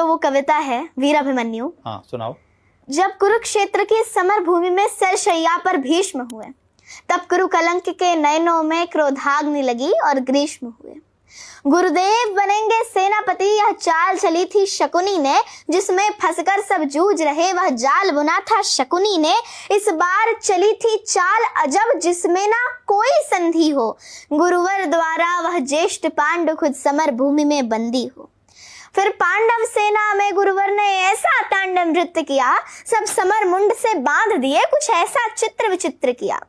तो वो कविता है वीर अभिमन्यु। हाँ सुनाओ। जब कुरुक्षेत्र की समर भूमि में सरशैया पर भीष्म हुए, तब कुरुकलंक के नयनों में क्रोधाग्नि लगी और ग्रीष्म हुए। गुरुदेव बनेंगे सेनापति, यह चाल चली थी शकुनी ने, जिसमें फंसकर सब जूझ रहे वह जाल बुना था शकुनी ने। इस बार चली थी चाल अजब, जिसमें ना कोई संधि हो, गुरुवर द्वारा वह ज्येष्ठ पांडु खुद समर भूमि में बंदी हो। फिर पांडव सेना में गुरुवर ने ऐसा तांडव नृत्य किया, सब समर मुंड से बांध दिए, कुछ ऐसा चित्र विचित्र किया।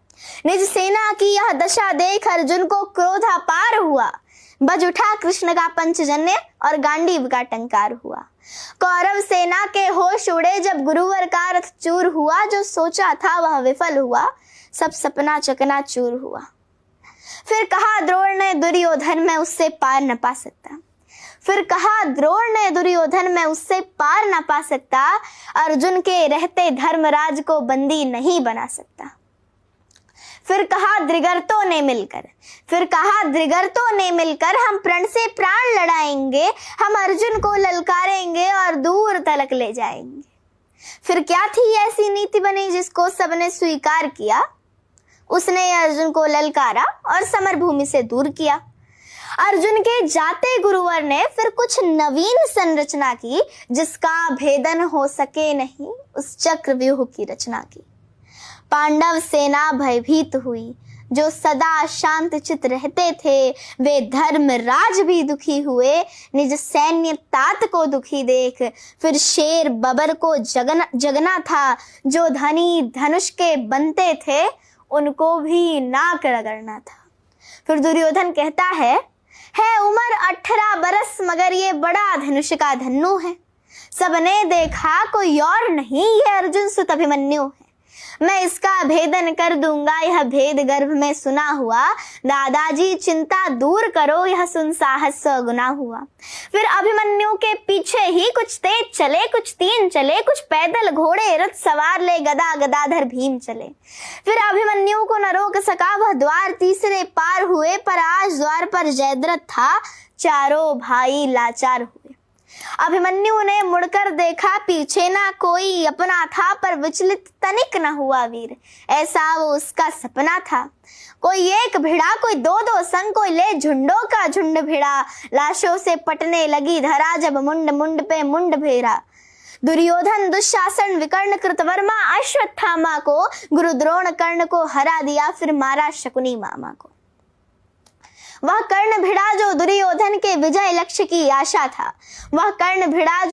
निज सेना की यह दशा देख अर्जुन को क्रोध अपार हुआ, बज उठा कृष्ण का पंचजन्य और गांडीव का टंकार हुआ। कौरव सेना के होश उड़े जब गुरुवर का रथ चूर हुआ, जो सोचा था वह विफल हुआ, सब सपना चकनाचूर हुआ। फिर कहा द्रोण ने दुर्योधन, मैं उससे पार न पा सकता। फिर कहा द्रोण ने दुर्योधन, मैं उससे पार न पा सकता, अर्जुन के रहते धर्मराज को बंदी नहीं बना सकता। फिर कहा द्रिगर्तों ने मिलकर हम प्रण से प्राण लड़ाएंगे, हम अर्जुन को ललकारेंगे और दूर तलक ले जाएंगे। फिर क्या थी ऐसी नीति बनी जिसको सबने स्वीकार किया, उसने अर्जुन को ललकारा और समर भूमि से दूर किया। अर्जुन के जाते गुरुवर ने फिर कुछ नवीन संरचना की, जिसका भेदन हो सके नहीं, उस चक्रव्यूह की रचना की। पांडव सेना भयभीत हुई, जो सदा शांत चित रहते थे, वे धर्मराज भी दुखी हुए। निज सैन्य तात को दुखी देख फिर शेर बबर को जगना था, जो धनी धनुष के बनते थे, उनको भी नाक रगड़ना था। फिर दुर्योधन कहता है उम्र 18 बरस मगर ये बड़ा धनुष का धन्नु है। सबने देखा कोई और नहीं, ये अर्जुन सुत अभिमन्यु है। मैं इसका भेदन कर दूंगा, यह भेद गर्भ में सुना हुआ। दादाजी चिंता दूर करो, यह सुन साहस 100 गुना हुआ। फिर अभिमन्यु के पीछे ही कुछ तेज चले, कुछ तीन चले, कुछ पैदल घोड़े रथ सवार ले गदा गदाधर भीम चले। फिर अभिमन्यु को न रोक सका वह द्वार, तीसरे पार हुए, पर आज द्वार पर जयद्रथ था, चारों भाई लाचार हुए। अभिमन्यु ने मुड़कर देखा, पीछे ना कोई अपना था, पर विचलित तनिक न हुआ वीर, ऐसा वो उसका सपना था। कोई एक भिड़ा, कोई दो संग, कोई ले झुंडों का झुंड भिड़ा, लाशों से पटने लगी धरा, जब मुंड मुंड पे मुंड भेरा। दुर्योधन दुशासन विकर्ण कृतवर्मा, अश्वत्थामा को गुरु द्रोण कर्ण को हरा दिया, फिर मारा शकुनी मामा को। वह कर्ण भिड़ा जो दुर्योधन के विजय लक्ष्य की आशा था, वह कर्ण भिड़ा